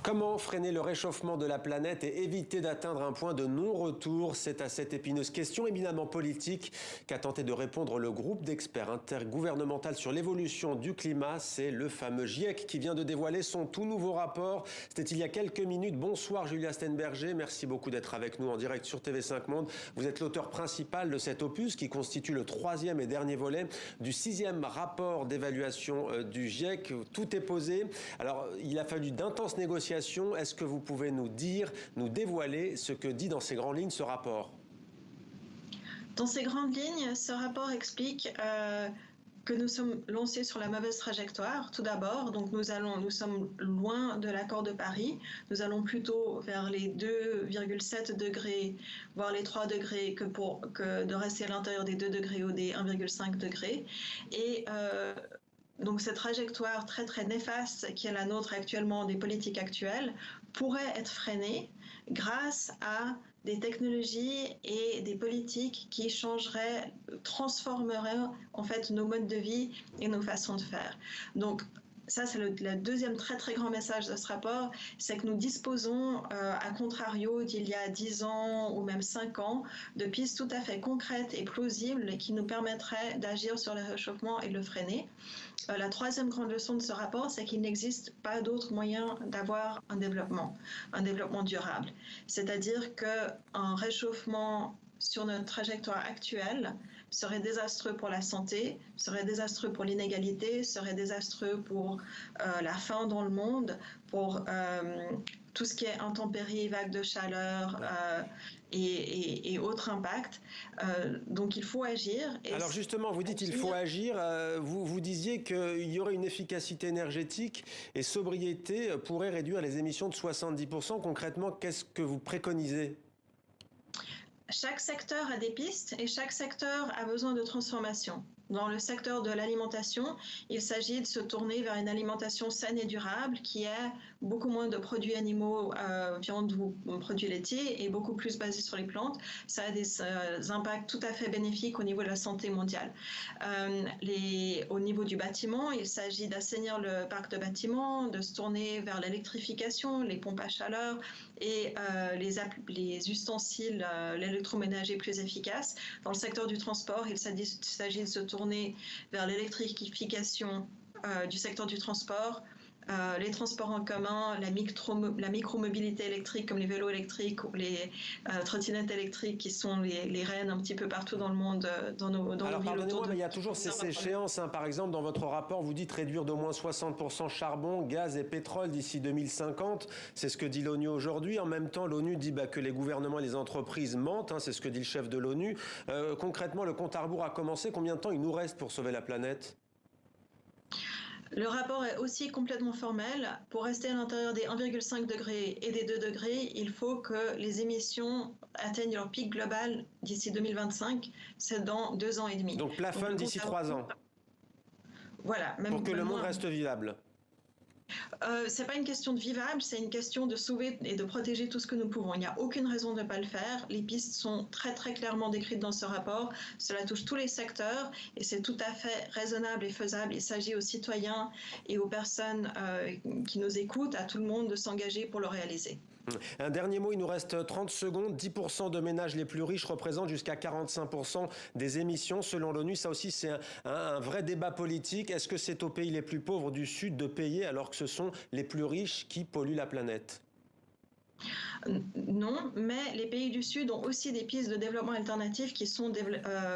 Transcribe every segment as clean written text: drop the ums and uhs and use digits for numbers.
Comment freiner le réchauffement de la planète et éviter d'atteindre un point de non-retour? C'est à cette épineuse question éminemment politique qu'a tenté de répondre le groupe d'experts intergouvernemental sur l'évolution du climat. C'est le fameux GIEC qui vient de dévoiler son tout nouveau rapport. C'était il y a quelques minutes. Bonsoir Julia Steinberger, merci beaucoup d'être avec nous en direct sur TV5 Monde. Vous êtes l'auteur principal de cet opus qui constitue le troisième et dernier volet du sixième rapport d'évaluation du GIEC. Tout est posé. Alors, il a fallu d'intenses négociations. Est-ce que vous pouvez nous dire, nous dévoiler ce que dit dans ces grandes lignes ce rapport? Dans ces grandes lignes, ce rapport explique que nous sommes lancés sur la mauvaise trajectoire, tout d'abord. Donc nous sommes loin de l'accord de Paris. Nous allons plutôt vers les 2,7 degrés, voire les 3 degrés, que de rester à l'intérieur des 2 degrés ou des 1,5 degrés. Et donc cette trajectoire très très néfaste qui est la nôtre actuellement des politiques actuelles pourrait être freinée grâce à des technologies et des politiques qui changeraient, transformeraient en fait nos modes de vie et nos façons de faire. Donc ça, c'est le deuxième très très grand message de ce rapport, c'est que nous disposons, à contrario d'il y a 10 ans ou même 5 ans, de pistes tout à fait concrètes et plausibles qui nous permettraient d'agir sur le réchauffement et de le freiner. La troisième grande leçon de ce rapport, c'est qu'il n'existe pas d'autre moyen d'avoir un développement durable. C'est-à-dire qu'un réchauffement sur notre trajectoire actuelle serait désastreux pour la santé, serait désastreux pour l'inégalité, serait désastreux pour la faim dans le monde, pour tout ce qui est intempéries, vagues de chaleur et autres impacts. Donc il faut agir. Alors justement, vous dites qu'il faut agir. Vous disiez qu'il y aurait une efficacité énergétique et sobriété pourrait réduire les émissions de 70%. Concrètement, qu'est-ce que vous préconisez ? Chaque secteur a des pistes et chaque secteur a besoin de transformation. Dans le secteur de l'alimentation, il s'agit de se tourner vers une alimentation saine et durable qui est beaucoup moins de produits animaux, viande ou produits laitiers et beaucoup plus basée sur les plantes. Ça a des impacts tout à fait bénéfiques au niveau de la santé mondiale. Au niveau du bâtiment, il s'agit d'assainir le parc de bâtiments, de se tourner vers l'électrification, les pompes à chaleur et les ustensiles, l'électroménager plus efficace. Dans le secteur du transport, il s'agit de se tourner vers l'électrification du secteur du transport, les transports en commun, la micromobilité électrique comme les vélos électriques ou les trottinettes électriques qui sont les reines un petit peu partout dans le monde, dans nos villes. Pardonnez-moi, mais il y a toujours ces échéances. Par exemple, dans votre rapport, vous dites réduire d'au moins 60% charbon, gaz et pétrole d'ici 2050. C'est ce que dit l'ONU aujourd'hui. En même temps, l'ONU dit que les gouvernements et les entreprises mentent. C'est ce que dit le chef de l'ONU. Concrètement, le compte à rebours a commencé. Combien de temps il nous reste pour sauver la planète ? Le rapport est aussi complètement formel. Pour rester à l'intérieur des 1,5 degrés et des 2 degrés, il faut que les émissions atteignent leur pic global d'ici 2025. C'est dans 2 ans et demi. Donc plafonne d'ici 3 ans. Voilà. Pour que le monde reste vivable. C'est pas une question de vivable, c'est une question de sauver et de protéger tout ce que nous pouvons. Il n'y a aucune raison de ne pas le faire. Les pistes sont très très clairement décrites dans ce rapport. Cela touche tous les secteurs et c'est tout à fait raisonnable et faisable. Il s'agit aux citoyens et aux personnes qui nous écoutent, à tout le monde de s'engager pour le réaliser. Un dernier mot, il nous reste 30 secondes. 10% de ménages les plus riches représentent jusqu'à 45% des émissions selon l'ONU. Ça aussi, c'est un vrai débat politique. Est-ce que c'est aux pays les plus pauvres du Sud de payer alors que ce sont les plus riches qui polluent la planète ? Non, mais les pays du Sud ont aussi des pistes de développement alternatif qui sont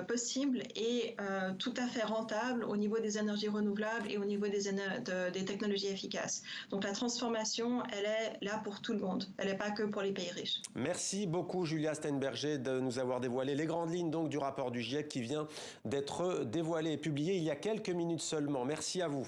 possibles et tout à fait rentables au niveau des énergies renouvelables et au niveau des technologies efficaces. Donc la transformation, elle est là pour tout le monde. Elle n'est pas que pour les pays riches. Merci beaucoup Julia Steinberger de nous avoir dévoilé les grandes lignes donc, du rapport du GIEC qui vient d'être dévoilé et publié il y a quelques minutes seulement. Merci à vous.